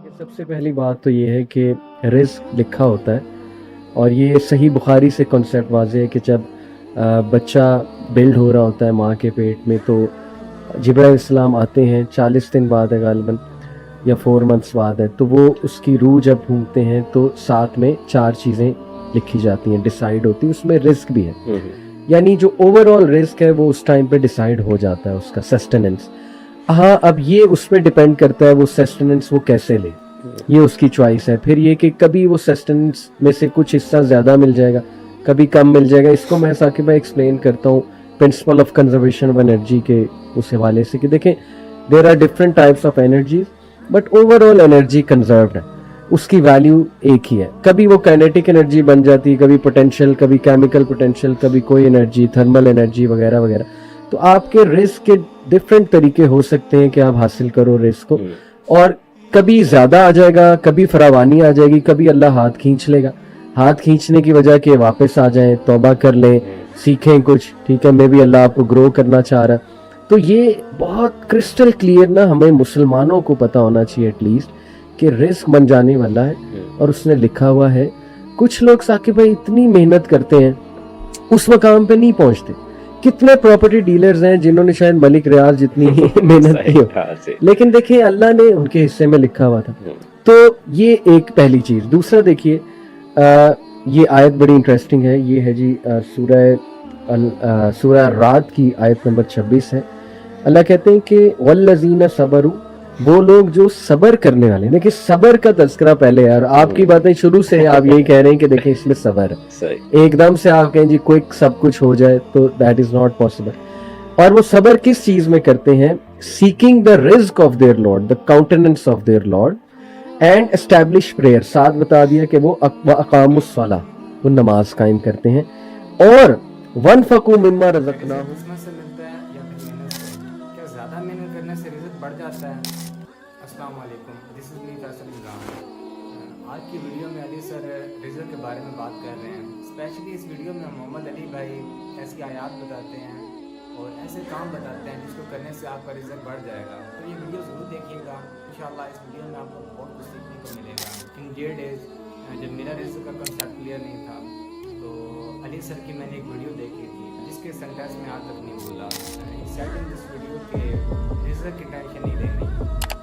सबसे पहली बात तो ये है कि रिज़्क लिखा होता है और ये सही बुखारी से कॉन्सेप्ट वाज़ेह है कि जब बच्चा बिल्ड हो रहा होता है माँ के पेट में तो जिब्राइल इस्लाम आते हैं 40 दिन बाद है गालिबन या 4 मंथ्स बाद है, तो वो उसकी रूह जब घूमते हैं तो साथ में 4 चीज़ें लिखी जाती हैं, डिसाइड होती है, उसमें रिस्क भी है। यानी जो ओवरऑल रिस्क है वो उस टाइम पे डिसाइड हो जाता है, उसका सस्टेनेंस। हाँ, अब ये उस पर डिपेंड करता है वो सस्टेनेंस वो कैसे ले, ये उसकी चॉइस है। फिर ये कि कभी वो सस्टेनेंस में से कुछ हिस्सा ज़्यादा मिल जाएगा, कभी कम मिल जाएगा। इसको मैं साकिब भाई एक्सप्लेन करता हूँ principle of conservation of energy के उस हवाले से कि देखें, there are different types of energies but overall energy conserved है, उसकी वैल्यू एक ही है। कभी वो काइनेटिक एनर्जी बन जाती है, कभी पोटेंशियल, कभी केमिकल पोटेंशियल, कभी कोई एनर्जी, थर्मल एनर्जी वगैरह वगैरह। तो आपके रिस्क के डिफरेंट तरीके हो सकते हैं कि आप हासिल करो रिस्क को, और कभी ज़्यादा आ जाएगा, कभी फरावानी आ जाएगी, कभी अल्लाह हाथ खींच लेगा। हाथ खींचने की वजह के वापस आ जाएं, तौबा कर लें, सीखें कुछ, ठीक है, मे भी अल्लाह आपको ग्रो करना चाह रहा है। तो ये बहुत क्रिस्टल क्लियर ना हमें मुसलमानों को पता होना चाहिए एटलीस्ट कि रिस्क बन जाने वाला है और उसने लिखा हुआ है। कुछ लोग साकिब भाई इतनी मेहनत करते हैं उस मकाम पे नहीं पहुंचते। कितने प्रॉपर्टी डीलर्स हैं जिन्होंने शायद मलिक रियाज जितनी मेहनत की हो, लेकिन देखिए अल्लाह ने उनके हिस्से में लिखा हुआ था। तो ये एक पहली चीज। दूसरा देखिए, ये आयत बड़ी इंटरेस्टिंग है, ये है जी सूरह रात की आयत नंबर 26 है। अल्लाह कहते हैं कि वल्लज़ीना सबरू, वो लोग जो सबर करने वाले। देखिए सबर का तज़किरा पहले यार, आपकी बातें शुरू से आप यही कह रहे हैं कि देखिए इसमें सबर है, एकदम से आप कहें जी क्विक सब कुछ हो जाए तो दैट इज नॉट पॉसिबल। और वो सबर किस चीज में करते हैं? सीकिंग द रिज़्क of their lord, the countenance of their lord and establish prayer. साथ बता दिया कि वो अक़ामुस सलाह, वो नमाज कायम करते हैं, और वनफकू मिम्मा रज़क़नाहुम। ज़्यादा मेहनत करने से रिज़्क बढ़ जाता है। अस्सलाम वालेकुम, this is me Faisal Imran. आज की वीडियो में अली सर रिज़्क के बारे में बात कर रहे हैं। स्पेशली इस वीडियो में मोहम्मद अली भाई ऐसी आयात बताते हैं और ऐसे काम बताते हैं जिसको करने से आपका रिज़्क बढ़ जाएगा। तो ये वीडियो ज़रूर देखिएगा, इंशाअल्लाह इस वीडियो में आपको बहुत कुछ सीखने को मिलेगा। इन ये डेज जब मेरा रिज़्क का कंसेप्ट क्लियर नहीं था तो अली सर की मैंने एक वीडियो देखी थी जिसके सेंटेंस में आज तक नहीं भूला। सेट इन दिस वीडियो के रिज़्क की टेंशन नहीं लेनी,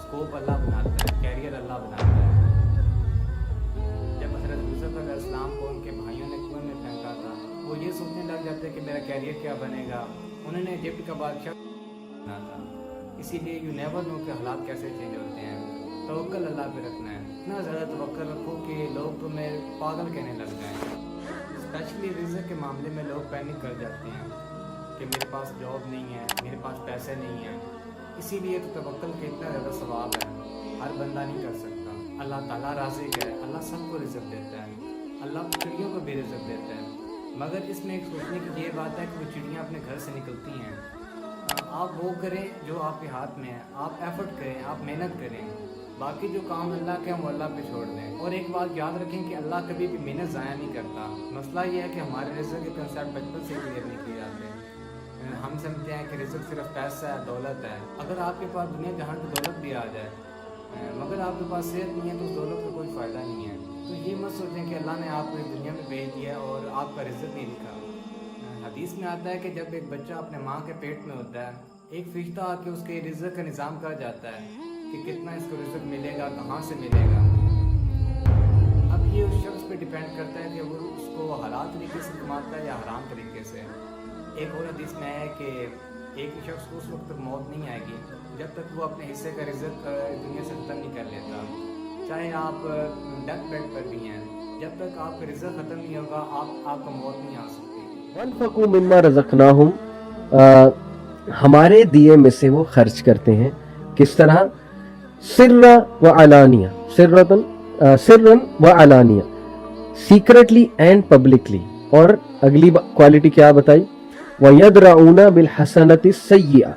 स्कोप अल्लाह बनाता है, कैरियर अल्लाह बनाता है। जब हज़रत यूसुफ अलैहिस्सलाम को उनके भाइयों ने कुएं में फेंका था, वो ये सोचने लग जाते कि मेरा कैरियर क्या बनेगा। उन्होंने इजिप्ट का बादशाह बना था। इसीलिए यू नेवर नो कि हालात कैसे चेंज होते हैं। तवक्कल अल्लाह पे रखना है, इतना ज़्यादा तवक्कल रखो कि लोग तुम्हें पागल कहने लग जाएँ। स्पेशली रिज़्क के मामले में लोग पैनिक कर जाते हैं कि मेरे पास जॉब नहीं है, मेरे पास पैसे नहीं हैं। इसीलिए तो तवक्कल के इतना ज़्यादा सवाब है, हर बंदा नहीं कर सकता। अल्लाह ताला राज़िक है, अल्लाह सबको रिज़्क देता है, अल्लाह चिड़ियों को भी रिज़्क देता है। मगर इसमें एक सोचने की ये बात है कि वो चिड़ियाँ अपने घर से निकलती हैं। आप वो करें जो आपके हाथ में है, आप एफर्ट करें, आप मेहनत करें, बाकी जो काम अल्लाह के हम अल्लाह पे छोड़ दें। और एक बात याद रखें कि अल्लाह कभी भी मेहनत ज़ाया नहीं करता। मसला ये है कि हमारे रिज़्क के कंसेप्ट बचपन से क्लियर नहीं किए जाते। हम समझते हैं कि रिज़्क सिर्फ पैसा है, दौलत है। अगर आपके पास दुनिया जहाँ की दौलत भी आ जाए मगर आपके पास सेहत नहीं है तो उस दौलत का कोई फ़ायदा नहीं है। तो ये मत सोचें कि अल्लाह ने आपको इस दुनिया में भेज दिया और आपका रिज़्क नहीं लिखा। हदीस में आता है कि जब एक बच्चा अपने माँ के पेट में होता है, एक फरिश्ता आके उसके रिज़्क का निज़ाम कर जाता है कि कितना इसको रिज़्क मिलेगा, कहाँ से मिलेगा। अब ये उस शख्स पे डिपेंड करता है कि वो उसको हलाल तरीके से कमाता है या हराम तरीके से। एक और हदीस में है कि एक शख्स को उस वक्त तक मौत नहीं आएगी जब तक वो अपने हिस्से का रिज़्क दुनिया से ख़त्म नहीं कर लेता। चाहे आप डेथ बेड पर भी हैं, जब तक आपका रिज़्क ख़त्म नहीं होगा आपका मौत नहीं आ सकती। वनफकू मिम्मा रज़क़नाहुम, हमारे दिए में से वो खर्च करते हैं। किस तरह? सिर्रा व अलानिया, सिर्रन व अलानिया, सीक्रेटली एंड पब्लिकली। और अगली क्वालिटी क्या बताई? वयदरऊना बिल हसनति सय्यिआ,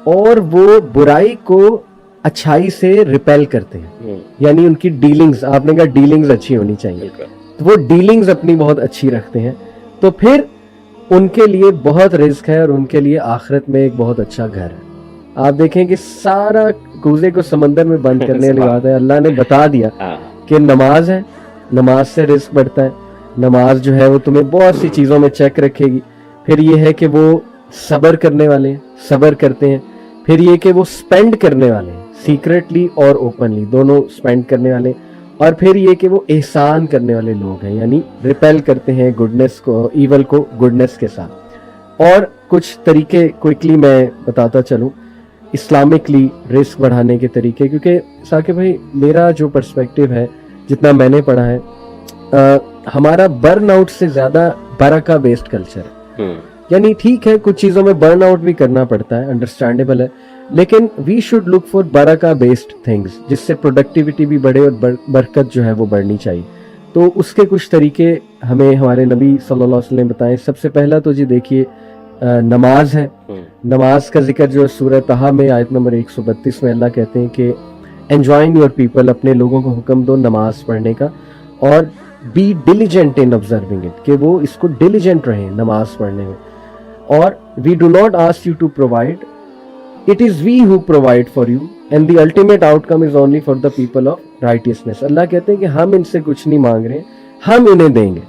और वो बुराई को अच्छाई से रिपेल करते हैं। यानी उनकी डीलिंग्स, आपने कहा डीलिंग्स अच्छी होनी चाहिए, तो वो डीलिंग्स अपनी बहुत अच्छी रखते हैं। तो फिर उनके लिए बहुत रिस्क है और उनके लिए आखिरत में एक बहुत अच्छा घर है। आप देखें कि सारा کوزے کو سمندر میں بند کرنے والی بات ہے. اللہ نے بتا دیا کہ نماز ہے, نماز سے رزق بڑھتا ہے, نماز جو ہے وہ تمہیں بہت سی چیزوں میں چیک رکھے گی. پھر یہ ہے کہ وہ صبر کرنے والے ہیں, صبر کرتے ہیں. پھر یہ کہ وہ سپینڈ کرنے والے ہیں, سیکریٹلی اور اوپنلی دونوں سپینڈ کرنے والے. اور پھر یہ کہ وہ احسان کرنے والے لوگ ہیں, یعنی ریپیل کرتے ہیں گڈنس کو, ایول کو گڈنس کے ساتھ. اور کچھ طریقے کوئکلی میں بتاتا چلوں اسلامکلی رزق بڑھانے کے طریقے, کیونکہ ثاقب بھائی میرا جو پرسپیکٹیو ہے, جتنا میں نے پڑھا ہے, ہمارا برن آؤٹ سے زیادہ برکہ بیسڈ کلچر ہے. یعنی ٹھیک ہے کچھ چیزوں میں برن آؤٹ بھی کرنا پڑتا ہے, انڈرسٹینڈیبل ہے, لیکن وی شوڈ لک فار برکہ بیسڈ تھنگس, جس سے پروڈکٹیوٹی بھی بڑھے اور برکت جو ہے وہ بڑھنی چاہیے. تو اس کے کچھ طریقے ہمیں ہمارے نبی صلی اللہ علیہ وسلم بتائیں. سب سے پہلا تو جی دیکھیے نماز ہے. نماز کا ذکر جو ہے سورہ طٰہٰ میں آیت نمبر 132 میں اللہ کہتے ہیں کہ انجوائن یور پیپل, اپنے لوگوں کو حکم دو نماز پڑھنے کا, اور be diligent in observing it, کہ وہ اس کو ڈیلیجنٹ رہیں نماز پڑھنے میں. اور we do not ask you to provide, it is we who provide for you and the ultimate outcome is only for the people of righteousness. اللہ کہتے ہیں کہ ہم ان سے کچھ نہیں مانگ رہے, ہم انہیں دیں گے.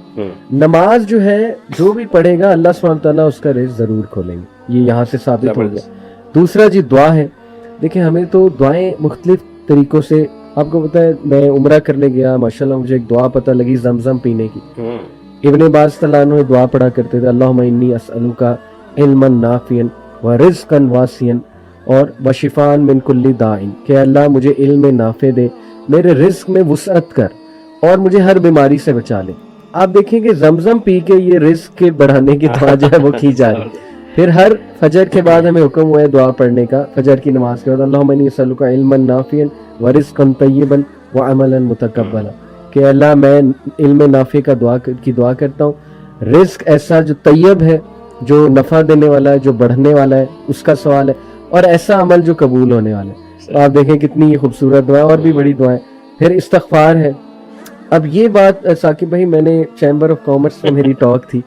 نماز جو ہے جو بھی پڑھے گا اللہ سبحانہ تعالیٰ اس کا رزق ضرور کھولیں گے, یہ یہاں سے ثابت ہو گیا. دوسرا جی دعا ہے. دیکھیں ہمیں تو دعائیں مختلف طریقوں سے, آپ کو پتہ ہے میں عمرہ کرنے گیا, ماشاءاللہ مجھے ایک دعا پتہ لگی زمزم پینے کی. ابن عباس صلی اللہ عنہ دعا پڑھا کرتے تھے, اللہم انی اسألک علما نافعا ورزقا واسعا اور وشفاء من کل داء, کہ اللہ مجھے علم نافع دے, میرے رزق میں وسعت کر اور مجھے ہر بیماری سے بچا لے. آپ دیکھیں کہ زمزم پی کے یہ رزق کے بڑھانے کی دعا جو ہے وہ کی جا رہی ہے. پھر ہر فجر کے بعد ہمیں حکم ہوا ہے دعا پڑھنے کا, فجر کی نماز کے بعد اللہم انی اسألک علما نافعا ورزقا طیبا وعملا متقبلا, کہ اللہ میں علم نافع کی دعا کرتا ہوں, رزق ایسا جو طیب ہے, جو نفع دینے والا ہے, جو بڑھنے والا ہے, اس کا سوال ہے, اور ایسا عمل جو قبول ہونے والا ہے. آپ دیکھیں کتنی خوبصورت دعا, اور بھی بڑی دعائیں. پھر استغفار ہے. اب یہ بات ثاقب بھائی میں نے چیمبر آف کامرس میں میری ٹاک تھی,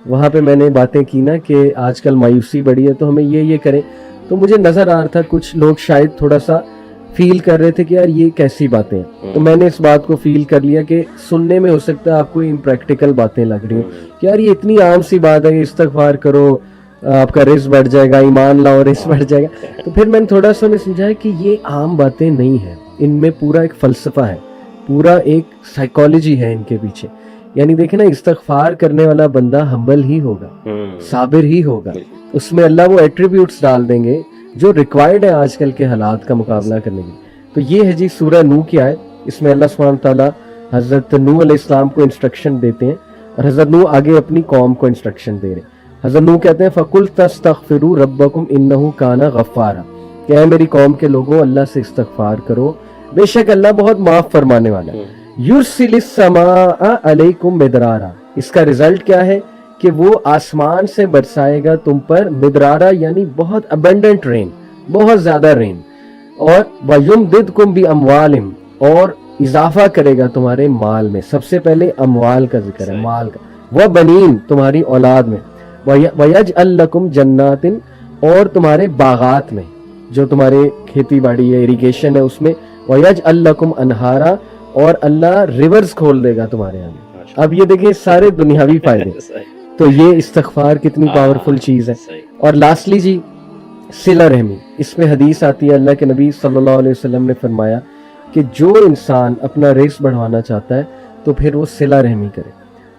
وہاں پہ میں نے باتیں کی نا کہ آج کل مایوسی بڑی ہے تو ہمیں یہ کریں. تو مجھے نظر آ رہا تھا کچھ لوگ شاید تھوڑا سا فیل کر رہے تھے کہ یار یہ کیسی باتیں ہیں. تو میں نے اس بات کو فیل کر لیا کہ سننے میں ہو سکتا ہے آپ کو امپریکٹیکل باتیں لگ رہی ہیں کہ یار یہ اتنی عام سی بات ہے, استغفار کرو آپ کا رزق بڑھ جائے گا, ایمان لاؤ رزق بڑھ جائے گا. تو پھر میں نے تھوڑا سا سمجھایا کہ یہ عام باتیں نہیں ہیں, ان میں پورا ایک فلسفہ ہے, پورا ایک سائیکالوجی ہے ان کے پیچھے. یعنی دیکھیں نا استغفار کرنے والا بندہ ہمبل ہی ہوگا, صابر ہی ہوگا, اس میں اللہ وہ ایٹریبیوٹس ڈال دیں گے جو ریکوائرڈ ہے آج کل کے حالات کا مقابلہ کرنے کے. تو یہ ہے جی سورہ نوح کی آیت, اس میں اللہ سبحانہ تعالیٰ حضرت نوح علیہ السلام کو انسٹرکشن دیتے ہیں, اور حضرت نوح آگے اپنی قوم کو انسٹرکشن دے رہے ہیں. حضرت نوح کہتے ہیں فَقُلْ تَسْتَغْفِرُوا رَبَّكُمْ إِنَّهُ كَانَ غَفَّارًا, کہ اے میری قوم کے لوگوں اللہ سے استغفار کرو, بے شک اللہ بہت معاف فرمانے والا ہے. یرسل السماء علیکم مدرارا, اس کا رزلٹ کیا ہے کہ وہ آسمان سے برسائے گا تم پر مدرارا, یعنی بہت ابنڈنٹ رین, بہت زیادہ رین. اور وَيُمْدِدْكُمْ بِأَمْوَالٍ, اور اضافہ کرے گا تمہارے مال میں. سب سے پہلے اموال کا ذکر ہے, مال کا. وَبَنِينَ, تمہاری اولاد میں. وَيَجْعَلْ لَكُمْ جَنَّاتٍ, اور تمہارے باغات میں, جو تمہارے کھیتی باڑی ہے, اریگیشن ہے, اس میں. وَيَجْعَلْ لَكُمْ أَنْهَارًا, اور اللہ ریورز کھول دے گا تمہارے یہاں. اب یہ دیکھیں سارے دنیاوی فائدے. تو یہ استغفار کتنی پاورفل چیز ہے. اور لاسٹلی جی صلہ رحمی, اس میں حدیث آتی ہے, اللہ کے نبی صلی اللہ علیہ وسلم نے فرمایا کہ جو انسان اپنا رزق بڑھوانا چاہتا ہے تو پھر وہ صلہ رحمی کرے.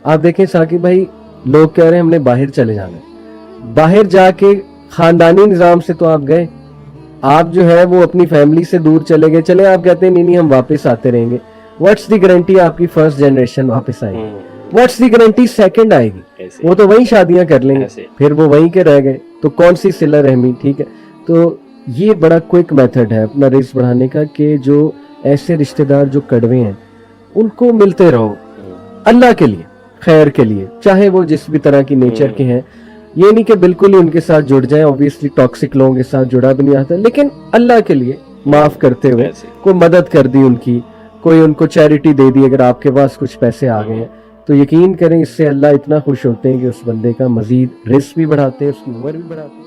آپ دیکھیں ثاقب بھائی لوگ کہہ رہے ہیں ہم نے باہر چلے جانا ہے, باہر جا کے خاندانی نظام سے تو آپ گئے, آپ جو ہے وہ اپنی فیملی سے دور چلے گئے, چلے آپ کہتے ہیں نہیں ہم واپس آتے رہیں گے. واٹس دی گارنٹی آپ کی فرسٹ جنریشن واپس آئے گی, واٹس دی گارنٹی سیکنڈ آئے گی, وہ تو وہیں شادیاں کر لیں گے, پھر وہ وہیں کے رہ گئے, تو کون سی صلہ رحمی. ٹھیک ہے, تو یہ بڑا کوئک میتھڈ ہے اپنا رزق بڑھانے کا, کہ جو ایسے رشتہ دار جو کڑوے ہیں ان کو ملتے رہو اللہ کے لیے, خیر کے لیے, چاہے وہ جس بھی طرح کی نیچر کے ہیں. یہ نہیں کہ بالکل ہی ان کے ساتھ جڑ جائیں, اوبویسلی ٹاکسک لوگوں کے ساتھ جڑا بھی نہیں آتا, لیکن اللہ کے لیے معاف کرتے ہوئے کوئی مدد کر دی ان کی, کوئی ان کو چیریٹی دے دی اگر آپ کے پاس کچھ پیسے آ گئے ہیں, تو یقین کریں اس سے اللہ اتنا خوش ہوتے ہیں کہ اس بندے کا مزید رزق بھی بڑھاتے ہیں, اس کی عمر بھی بڑھاتے ہیں.